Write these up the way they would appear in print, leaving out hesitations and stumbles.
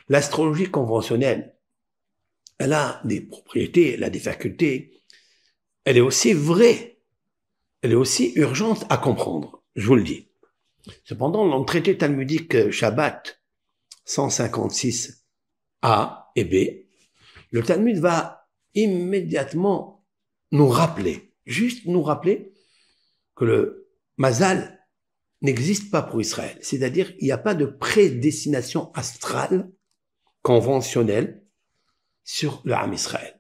L'astrologie conventionnelle, elle a des propriétés, elle a des facultés. Elle est aussi vraie. Elle est aussi urgente à comprendre, je vous le dis. Cependant, dans le traité talmudique Shabbat 156a et b, le Talmud va immédiatement nous rappeler, juste nous rappeler que le Mazal n'existe pas pour Israël. C'est-à-dire, il n'y a pas de prédestination astrale conventionnelle sur le Ham Israël.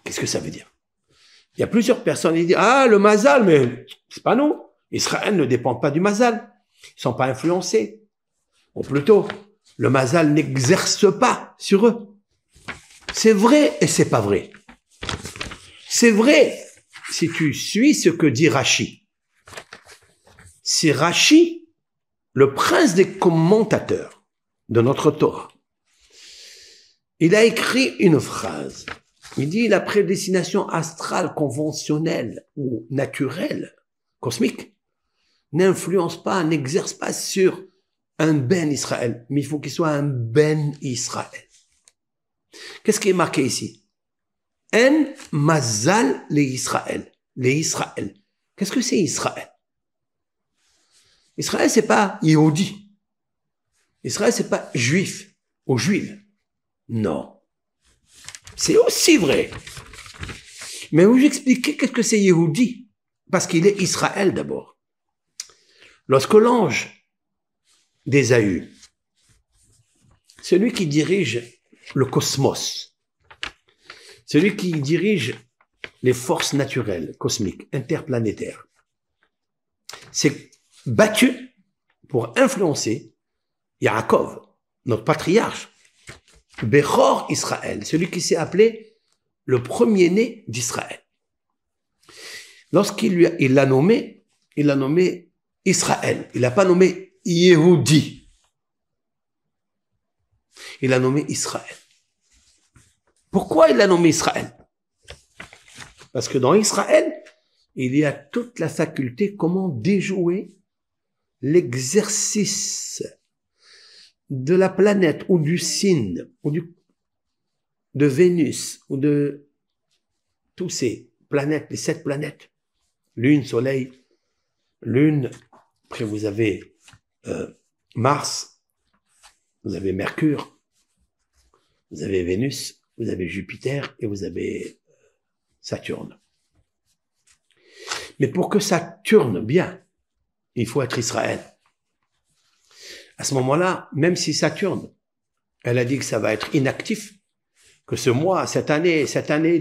Qu'est-ce que ça veut dire? Il y a plusieurs personnes qui disent « Ah, le Mazal, mais c'est pas nous. Israël ne dépend pas du Mazal. Ils sont pas influencés. » Ou plutôt, le Mazal n'exerce pas sur eux. C'est vrai et c'est pas vrai. C'est vrai si tu suis ce que dit Rashi. C'est Rashi, le prince des commentateurs de notre Torah. Il a écrit une phrase. Il dit la prédestination astrale conventionnelle ou naturelle, cosmique, n'influence pas, n'exerce pas sur un Ben Israël, mais il faut qu'il soit un Ben Israël. Qu'est-ce qui est marqué ici? En mazal les Israël. Les Israël. Qu'est-ce que c'est Israël? Israël, c'est pas Yehudi. Israël, c'est pas juif ou juive. Non. C'est aussi vrai. Mais où j'expliquais qu'est-ce que c'est Yehudi? Parce qu'il est Israël d'abord. Lorsque l'ange d'Ésaü, celui qui dirige le cosmos, celui qui dirige les forces naturelles, cosmiques, interplanétaires, s'est battu pour influencer Yaakov, notre patriarche, Bechor Israël, celui qui s'est appelé le premier-né d'Israël. Lorsqu'il l'a nommé, il l'a nommé Israël. Il l'a pas nommé Yehudi. Il l'a nommé Israël. Pourquoi il l'a nommé Israël? Parce que dans Israël, il y a toute la faculté comment déjouer l'exercice de la planète ou du signe ou de Vénus ou de tous ces planètes, les 7 planètes, Lune, Soleil, Lune, après vous avez Mars, vous avez Mercure, vous avez Vénus, vous avez Jupiter et vous avez Saturne. Mais pour que ça tourne bien, il faut être Israël. À ce moment-là, même si Saturne, elle a dit que ça va être inactif, que ce mois, cette année,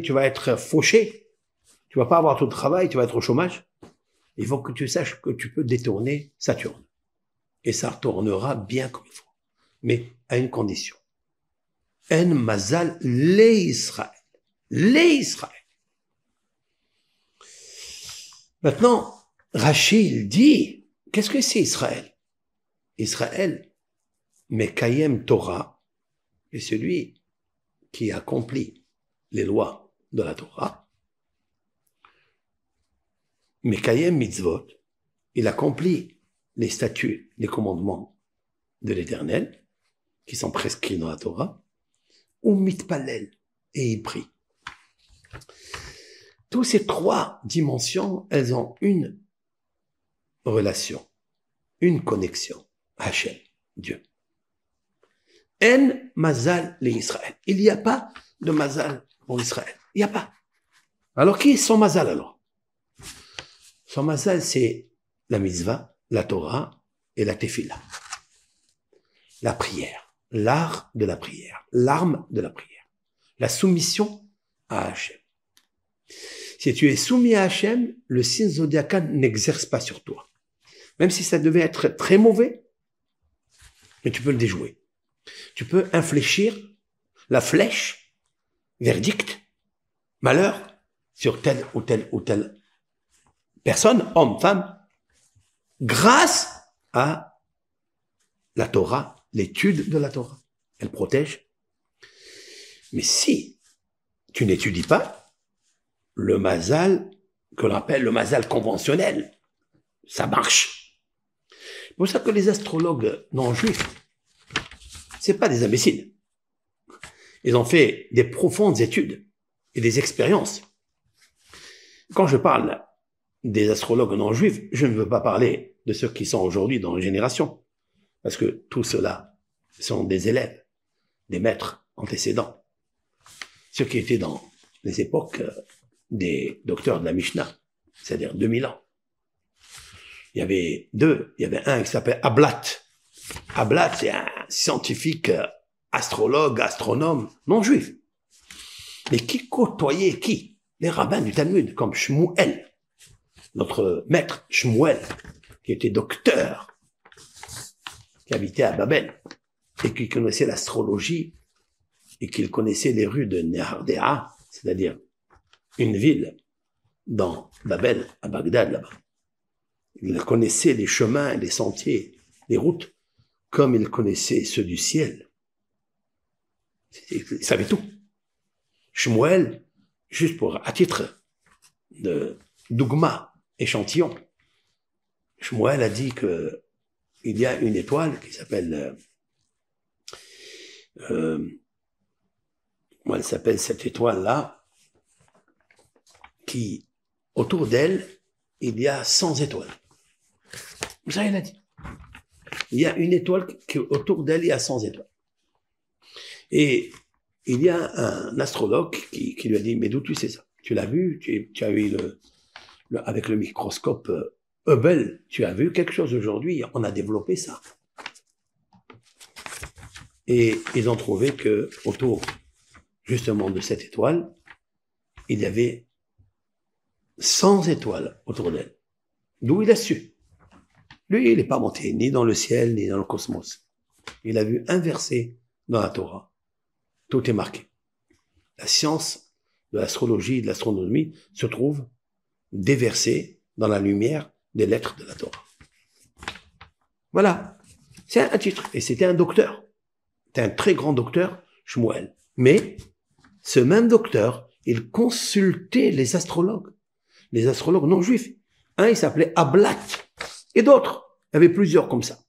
tu vas être fauché, tu vas pas avoir tout le travail, tu vas être au chômage, il faut que tu saches que tu peux détourner Saturne. Et ça tournera bien comme il faut. Mais à une condition. En mazal les Israël. Les Israël. Maintenant, Rachid dit, qu'est-ce que c'est Israël? Israël, Mekayem Torah, est celui qui accomplit les lois de la Torah. Mekayem Mitzvot, il accomplit les statuts, les commandements de l'Éternel, qui sont prescrits dans la Torah, ou Mitpalel, et il prie. Toutes ces 3 dimensions, elles ont une relation, une connexion. Hachem, Dieu. En mazal les Israël. Il n'y a pas de mazal pour Israël. Il n'y a pas. Alors qui est son mazal alors? Son mazal c'est la mitzvah, la Torah et la tefila. La prière. L'art de la prière. L'arme de la prière. La soumission à Hachem. Si tu es soumis à Hachem, le signe zodiacal n'exerce pas sur toi. Même si ça devait être très mauvais, mais tu peux le déjouer. Tu peux infléchir la flèche, verdict, malheur, sur telle ou telle ou telle personne, homme, femme, grâce à la Torah, l'étude de la Torah. Elle protège. Mais si tu n'étudies pas, le mazal, que l'on appelle le mazal conventionnel, ça marche. C'est pour ça que les astrologues non juifs, c'est pas des imbéciles. Ils ont fait des profondes études et des expériences. Quand je parle des astrologues non juifs, je ne veux pas parler de ceux qui sont aujourd'hui dans les générations, parce que tout cela sont des élèves, des maîtres antécédents, ceux qui étaient dans les époques des docteurs de la Mishnah, c'est-à-dire 2000 ans. Il y avait deux, il y avait un qui s'appelait Ablat. Ablat, c'est un scientifique, astrologue, astronome, non juif. Mais qui côtoyait qui? Les rabbins du Talmud, comme Shmuel, notre maître Shmuel, qui était docteur, qui habitait à Babel, et qui connaissait l'astrologie, et qui connaissait les rues de Nehardea, c'est-à-dire une ville dans Babel, à Bagdad, là-bas. Il connaissait les chemins, les sentiers, les routes, comme il connaissait ceux du ciel. Il savait tout. Shmuel, juste à titre de dougma, échantillon, Shmuel a dit que il y a une étoile qui s'appelle, elle s'appelle cette étoile-là, qui, autour d'elle, il y a 100 étoiles. Ça, il a dit. Il y a une étoile qui, autour d'elle, il y a 100 étoiles. Et il y a un astrologue qui lui a dit, mais d'où tu sais ça? Tu l'as vu? Tu as eu avec le microscope Hubble, tu as vu quelque chose aujourd'hui? On a développé ça. Et ils ont trouvé que autour, justement, de cette étoile, il y avait 100 étoiles autour d'elle. D'où il a su? Lui, il n'est pas monté ni dans le ciel, ni dans le cosmos. Il a vu un verset dans la Torah. Tout est marqué. La science de l'astrologie et de l'astronomie se trouve déversée dans la lumière des lettres de la Torah. Voilà. C'est un titre. Et c'était un docteur. C'était un très grand docteur, Shmuel. Mais, ce même docteur, il consultait les astrologues non juifs. Un, il s'appelait Ablat. Et d'autres. Il y avait plusieurs comme ça.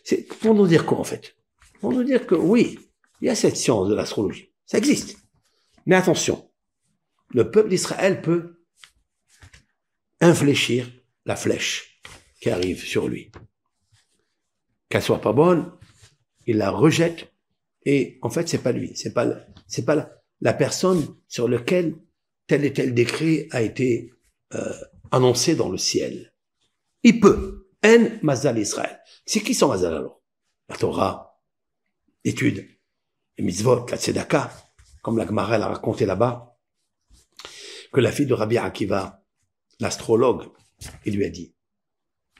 C'est pour nous dire quoi, en fait? Pour nous dire que oui, il y a cette science de l'astrologie. Ça existe. Mais attention. Le peuple d'Israël peut infléchir la flèche qui arrive sur lui. Qu'elle soit pas bonne, il la rejette. Et en fait, c'est pas lui. C'est pas la personne sur laquelle tel et tel décret a été annoncé dans le ciel. Il peut. En Mazal Israël. C'est qui son Mazal alors? La Torah, l'étude, les mitzvot, la tzedaka, comme la Gemara l'a raconté là-bas, que la fille de Rabbi Akiva, l'astrologue, il lui a dit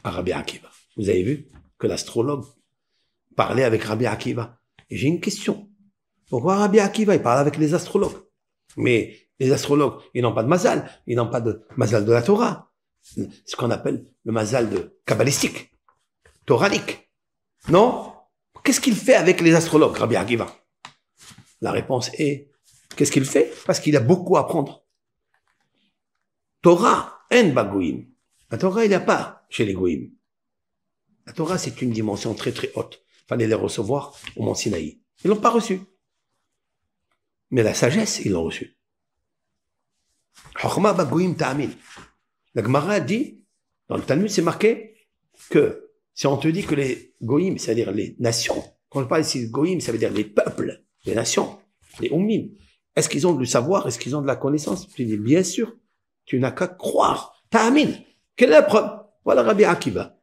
à Rabbi Akiva, vous avez vu que l'astrologue parlait avec Rabbi Akiva. Et j'ai une question. Pourquoi Rabbi Akiva, il parle avec les astrologues? Mais les astrologues, ils n'ont pas de mazal, ils n'ont pas de mazal de la Torah. Ce qu'on appelle le mazal de kabbalistique, toranique. Non? Qu'est-ce qu'il fait avec les astrologues, Rabbi Akiva? La réponse est, qu'est-ce qu'il fait? Parce qu'il a beaucoup à apprendre. Torah, en bagoïm. La Torah, il n'y a pas chez les goïm. La Torah, c'est une dimension très très haute. Il fallait les recevoir au Mont Sinaï. Ils l'ont pas reçu. Mais la sagesse, ils l'ont reçue. Chokhma bagoïm ta'amin. La Gemara dit, dans le Talmud, c'est marqué que si on te dit que les goïm, c'est-à-dire les nations, quand je parle ici de goïm, ça veut dire les peuples, les nations, les ummim, est-ce qu'ils ont du savoir, est-ce qu'ils ont de la connaissance? Tu dis, bien sûr, tu n'as qu'à croire. Ta'amin. Quelle est la preuve? Voilà Rabbi Akiva.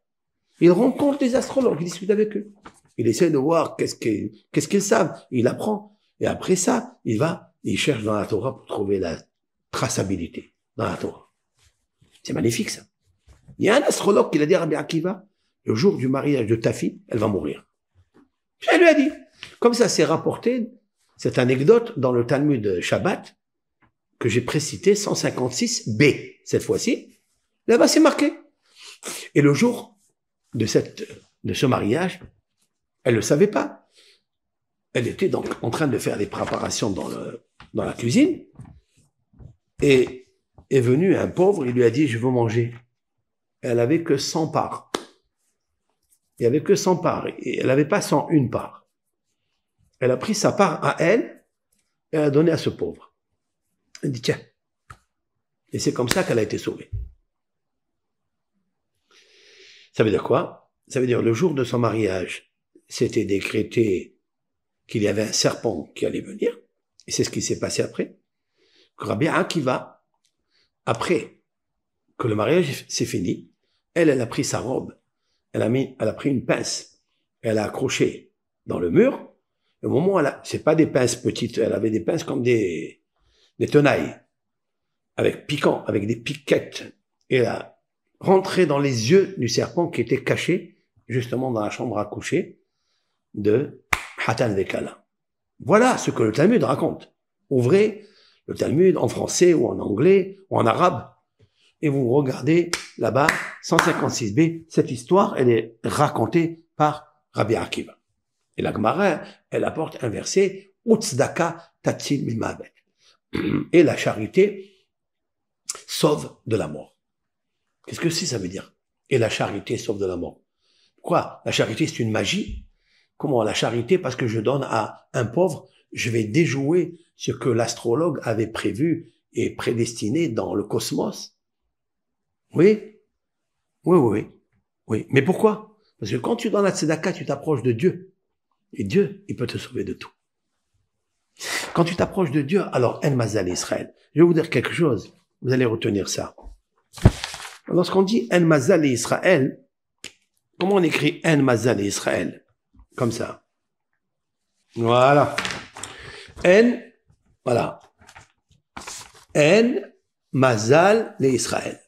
Il rencontre des astrologues, il discute avec eux. Il essaie de voir qu'est-ce qu'ils savent. Il apprend. Et après ça, il cherche dans la Torah pour trouver la traçabilité dans la Torah. C'est magnifique, ça. Il y a un astrologue qui l'a dit à Rabbi Akiva, le jour du mariage de ta fille, elle va mourir. Elle lui a dit. Comme ça, c'est rapporté, cette anecdote dans le Talmud Shabbat, que j'ai précité, 156b, cette fois-ci. Là-bas, c'est marqué. Et le jour de ce mariage, elle ne le savait pas. Elle était donc en train de faire les préparations dans la cuisine. Et est venu un pauvre, il lui a dit, je veux manger. Elle avait que 100 parts. Il n'y avait que 100 parts. Et elle n'avait pas 101 parts. Elle a pris sa part à elle et elle a donné à ce pauvre. Elle dit, tiens. Et c'est comme ça qu'elle a été sauvée. Ça veut dire quoi? Ça veut dire le jour de son mariage, c'était décrété qu'il y avait un serpent qui allait venir. Et c'est ce qui s'est passé après. Que Rabbi Akiva, après que le mariage s'est fini, elle a pris sa robe, elle a pris une pince, elle a accroché dans le mur. Au moment où c'est pas des pinces petites, elle avait des pinces comme des tenailles, avec piquant, avec des piquettes. Et elle a rentré dans les yeux du serpent qui était caché, justement dans la chambre à coucher de Hatan Vekala. Voilà ce que le Talmud raconte. Ouvrez le Talmud en français ou en anglais ou en arabe et vous regardez là-bas 156b. Cette histoire, elle est racontée par Rabbi Akiva. Et la Gemara, elle apporte un verset Utzdaka tatzil mimavet. Et la charité sauve de la mort. Qu'est-ce que ça veut dire? Et la charité sauve de la mort. Pourquoi? La charité, c'est une magie. Comment la charité? Parce que je donne à un pauvre, je vais déjouer ce que l'astrologue avait prévu et prédestiné dans le cosmos. Oui? Oui. Mais pourquoi? Parce que quand tu donnes la tzedaka, tu t'approches de Dieu. Et Dieu, il peut te sauver de tout. Quand tu t'approches de Dieu, alors, En Mazal Israël. Je vais vous dire quelque chose. Vous allez retenir ça. Lorsqu'on dit En Mazal Israël, comment on écrit En Mazal Israël? Comme ça. Voilà. Voilà. En Mazal Israël.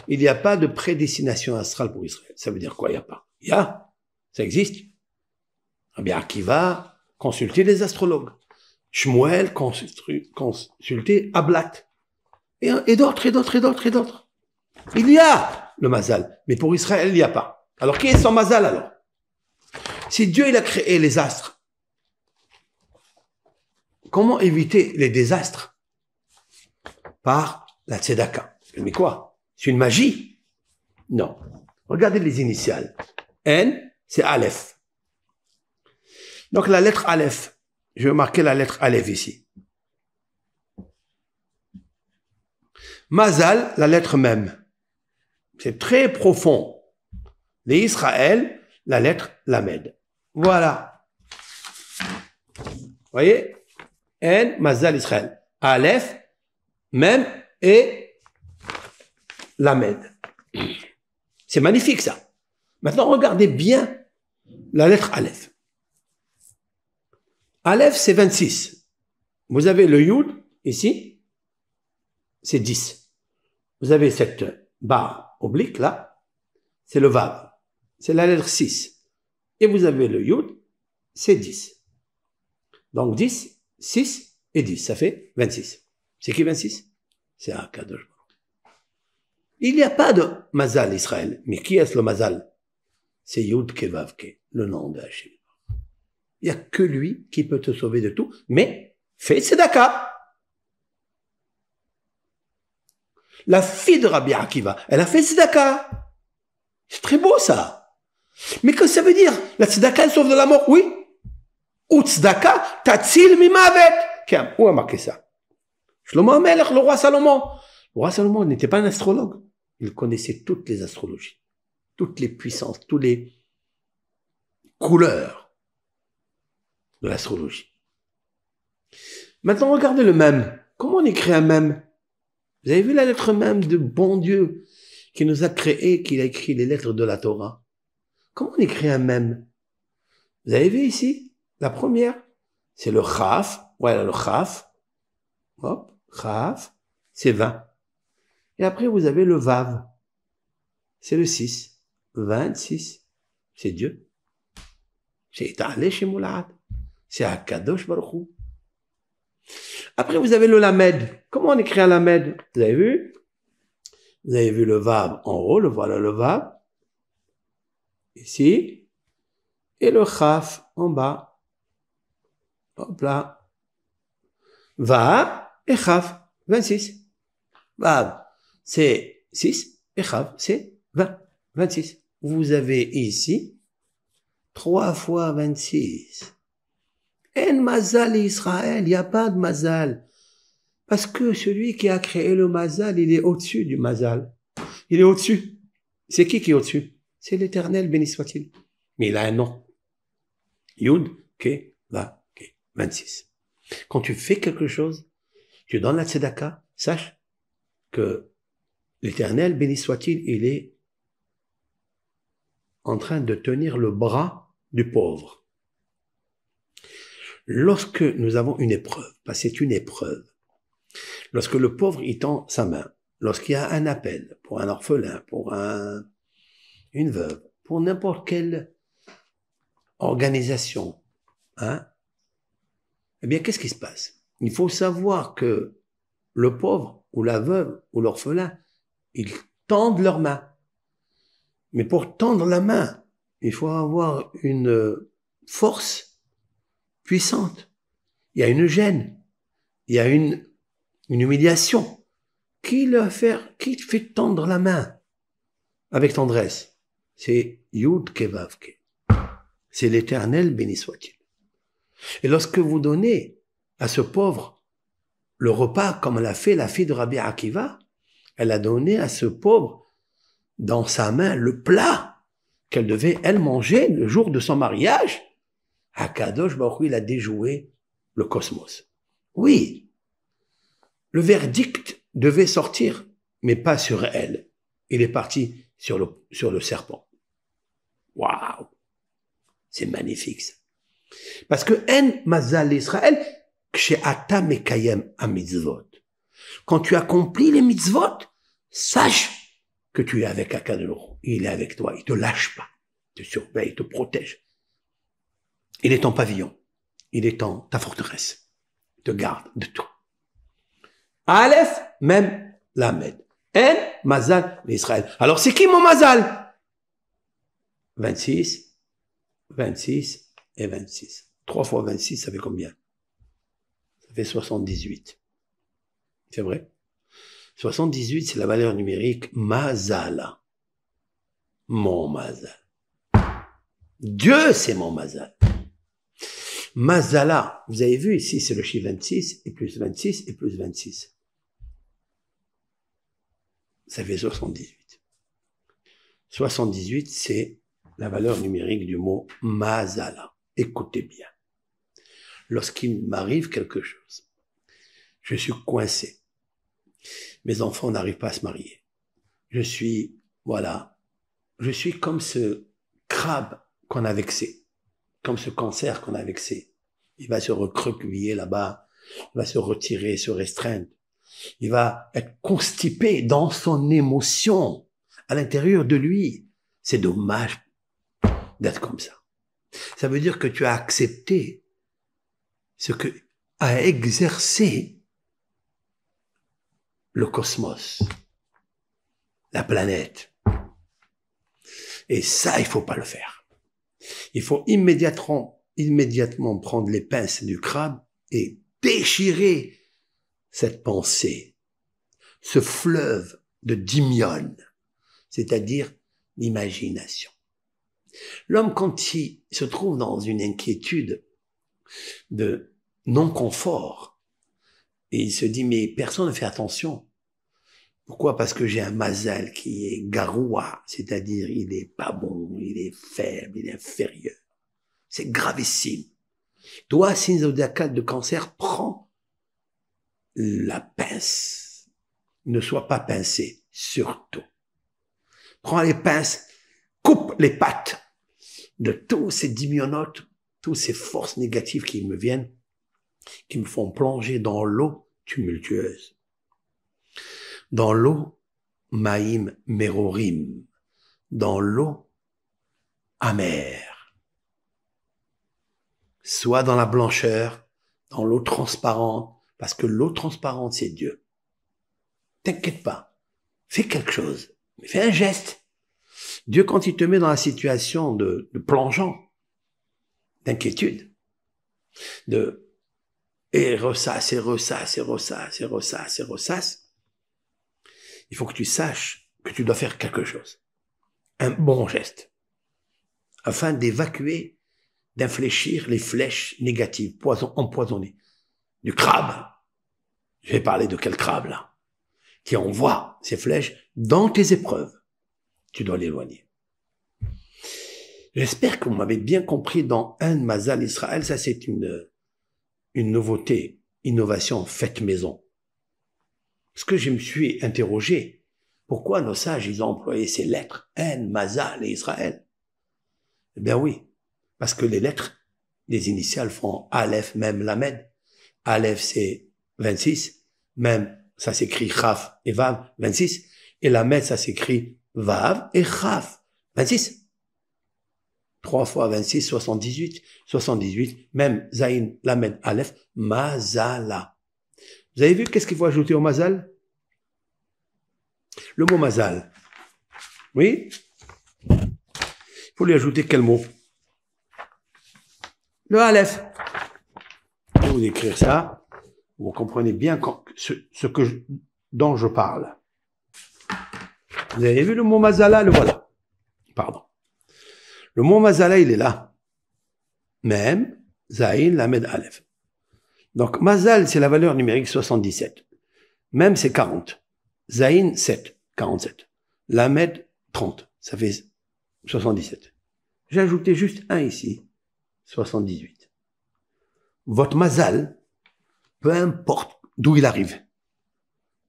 Il n'y a pas de prédestination astrale pour Israël. Ça veut dire quoi? Il n'y a pas. Il y a. Ça existe. Rabbi Akiva consultait les astrologues. Shmuel consultait Ablat. Et d'autres. Il y a le Mazal. Mais pour Israël, il n'y a pas. Alors, qui est son Mazal alors? Si Dieu, il a créé les astres, comment éviter les désastres? Par la tzedaka. Mais quoi? C'est une magie? Non. Regardez les initiales. N, c'est Aleph. Donc la lettre Aleph, je vais marquer la lettre Aleph ici. Mazal, la lettre même. C'est très profond. Les Israël, la lettre Lamed. Voilà. Vous voyez? N, Mazal, Israël. Aleph, même et Lamed. C'est magnifique ça. Maintenant, regardez bien la lettre Aleph. Aleph, c'est 26. Vous avez le Yud, ici, c'est 10. Vous avez cette barre oblique, là, c'est le Vav. C'est la lettre 6. Et vous avez le Yud, c'est 10. Donc 10, 6 et 10, ça fait 26. C'est qui 26? C'est Akadosh. Il n'y a pas de Mazal Israël. Mais qui est-ce le Mazal? C'est Yud Kevavke, le nom de Hachem. Il n'y a que lui qui peut te sauver de tout, mais fais tzedaka. La fille de Rabbi Akiva, elle a fait tzedaka. C'est très beau ça. Mais que ça veut dire? La tzedaka, elle sauve de la mort, oui. Ou tzedaka, tatzil mimavet. Où a marqué ça? Shlomo HaMelech, le roi Salomon. Le roi Salomon n'était pas un astrologue. Il connaissait toutes les astrologies, toutes les puissances, toutes les couleurs de l'astrologie. Maintenant, regardez le même. Comment on écrit un même? Vous avez vu la lettre même de bon Dieu qui nous a créé, qui a écrit les lettres de la Torah? Comment on écrit un même? Vous avez vu ici? La première, c'est le Chaf. Voilà le Chaf. Hop, Chaf, c'est 20. Et après, vous avez le Vav. C'est le 6. 26. C'est Dieu. C'est Ta'aleh Shemulad. C'est Akadosh Baruch Hu. Après, vous avez le Lamed. Comment on écrit un Lamed? Vous avez vu? Vous avez vu le Vav en haut, voilà le Vav. Ici. Et le Chaf en bas. Hop là. Vav et Chaf. 26. Vav, c'est 6. Et Chaf, c'est 20. 26. Vous avez ici 3 fois 26. En mazal Israël, il n'y a pas de mazal. Parce que celui qui a créé le mazal, il est au-dessus du mazal. Il est au-dessus. C'est qui est au-dessus? C'est l'Éternel, béni soit-il. Mais il a un nom. Yud, Ke, Va, Ke. 26. Quand tu fais quelque chose, tu donnes la tzedaka, sache que l'Éternel, béni soit-il, il est en train de tenir le bras du pauvre. Lorsque nous avons une épreuve, parce que c'est une épreuve, lorsque le pauvre il tend sa main, lorsqu'il y a un appel pour un orphelin, pour une veuve, pour n'importe quelle organisation, hein, eh bien, qu'est-ce qui se passe? Il faut savoir que le pauvre ou la veuve ou l'orphelin, ils tendent leur main. Mais pour tendre la main, il faut avoir une force puissante. Il y a une gêne, il y a une humiliation. Qui te fait tendre la main avec tendresse? C'est Yud Kevavke. C'est l'Éternel, béni soit-il. Et lorsque vous donnez à ce pauvre le repas, comme l'a fait la fille de Rabbi Akiva, elle a donné à ce pauvre dans sa main le plat qu'elle devait, elle, manger le jour de son mariage. Akadosh Baruch Hu, il a déjoué le cosmos. Oui, le verdict devait sortir, mais pas sur elle. Il est parti sur le serpent. Waouh! C'est magnifique, ça. Parce que En Mazal Israël, Kshe'ata Mekayem HaMitzvot. Quand tu accomplis les mitzvot, sache que tu es avec Akadosh. Il est avec toi, il te lâche pas, il te surveille, il te protège. Il est ton pavillon, il est ta forteresse, il te garde de tout. Aleph, même Lamed. En Mazal Israël. Alors c'est qui mon Mazal? 26, 26 et 26. 3 fois 26, ça fait combien? Ça fait 78. C'est vrai? 78, c'est la valeur numérique Mazala. Mon Mazal. Dieu, c'est mon Mazal. Mazala, vous avez vu ici, c'est le chiffre 26, et plus 26, et plus 26. Ça fait 78. 78, c'est la valeur numérique du mot Mazala. Écoutez bien. Lorsqu'il m'arrive quelque chose, je suis coincé. Mes enfants n'arrivent pas à se marier. Je suis comme ce crabe qu'on a vexé, comme ce cancer qu'on a vexé. Il va se recroqueviller là-bas, il va se retirer, se restreindre. Il va être constipé dans son émotion, à l'intérieur de lui. C'est dommage d'être comme ça. Ça veut dire que tu as accepté ce que a exercé le cosmos, la planète. Et ça, il faut pas le faire. Il faut immédiatement prendre les pinces du crabe et déchirer cette pensée, ce fleuve de Dimion, c'est-à-dire l'imagination. L'homme, quand il se trouve dans une inquiétude de non-confort, et il se dit, mais personne ne fait attention. Pourquoi? Parce que j'ai un mazal qui est garoua, c'est-à-dire il est pas bon, il est faible, il est inférieur. C'est gravissime. Toi, signe zodiacal de cancer, prends la pince. Ne sois pas pincé, surtout. Prends les pinces, coupe les pattes de tous ces dimionotes, toutes ces forces négatives qui me viennent, qui me font plonger dans l'eau tumultueuse. Dans l'eau maïm merorim, dans l'eau amère. Soit dans la blancheur, dans l'eau transparente, parce que l'eau transparente, c'est Dieu. T'inquiète pas, fais quelque chose, fais un geste. Dieu, quand il te met dans la situation de plongeant, d'inquiétude, et ressasse, il faut que tu saches que tu dois faire quelque chose. Un bon geste. afin d'évacuer, d'infléchir les flèches négatives, empoisonnées. Du crabe. Je vais parler de quel crabe, là? Qui envoie ces flèches dans tes épreuves. Tu dois l'éloigner. J'espère que vous m'avez bien compris dans un Mazal Israël. Ça, c'est une nouveauté, innovation faite maison. Parce que je me suis interrogé, pourquoi nos sages, ils ont employé ces lettres, Un, Mazal et Israël? Eh bien oui, parce que les lettres, les initiales font Aleph, Mem, Lamed. Aleph, c'est 26, Mem, ça s'écrit Chaf et Vav, 26, et Lamed, ça s'écrit Vav et Chaf, 26. 3 fois 26, 78. 78, même Zayin, Lamed, Aleph, Mazala. Vous avez vu qu'est-ce qu'il faut ajouter au Mazal? Le mot Mazal. Oui? Il faut lui ajouter quel mot? Le Aleph. Je vais vous écrire ça. Vous comprenez bien dont je parle. Vous avez vu le mot Mazala? Le voilà. Pardon. Le mot Mazala, il est là. Même, Zayin, Lamed, Aleph. Donc, Mazal, c'est la valeur numérique 77. Même, c'est 40. Zayin, 7, 47. Lamed, 30. Ça fait 77. J'ai ajouté juste un ici, 78. Votre Mazal, peu importe d'où il arrive,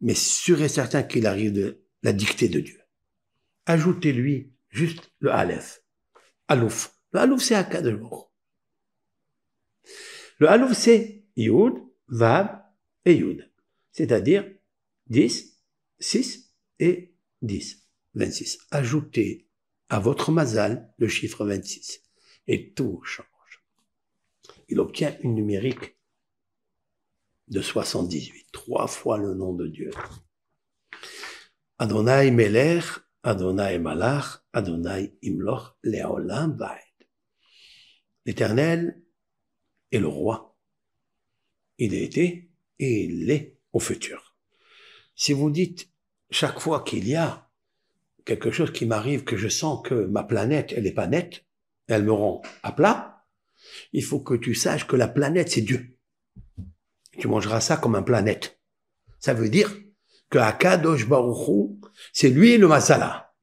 mais sûr et certain qu'il arrive de la dictée de Dieu. Ajoutez-lui juste le Aleph. Alouf. Le Alouf, c'est Akadosh Baruch Hu. Le Alouf, c'est Yud, Vav et Yud. C'est-à-dire 10, 6 et 10. 26. Ajoutez à votre Mazal le chiffre 26. Et tout change. Il obtient une numérique de 78. 3 fois le nom de Dieu. Adonai Melech, Adonai Malach, Adonai Imloch, Leolam Vaed. L'Éternel est le roi. Il a été et il est au futur. Si vous dites chaque fois qu'il y a quelque chose qui m'arrive, que je sens que ma planète, elle est pas nette, elle me rend à plat, il faut que tu saches que la planète, c'est Dieu. Tu mangeras ça comme un planète. Ça veut dire que Akadosh Baruch Hu, c'est lui le Mazala.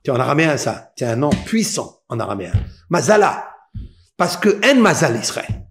C'est en araméen ça. C'est un nom puissant en araméen. Mazala. Parce que En Mazal Israël.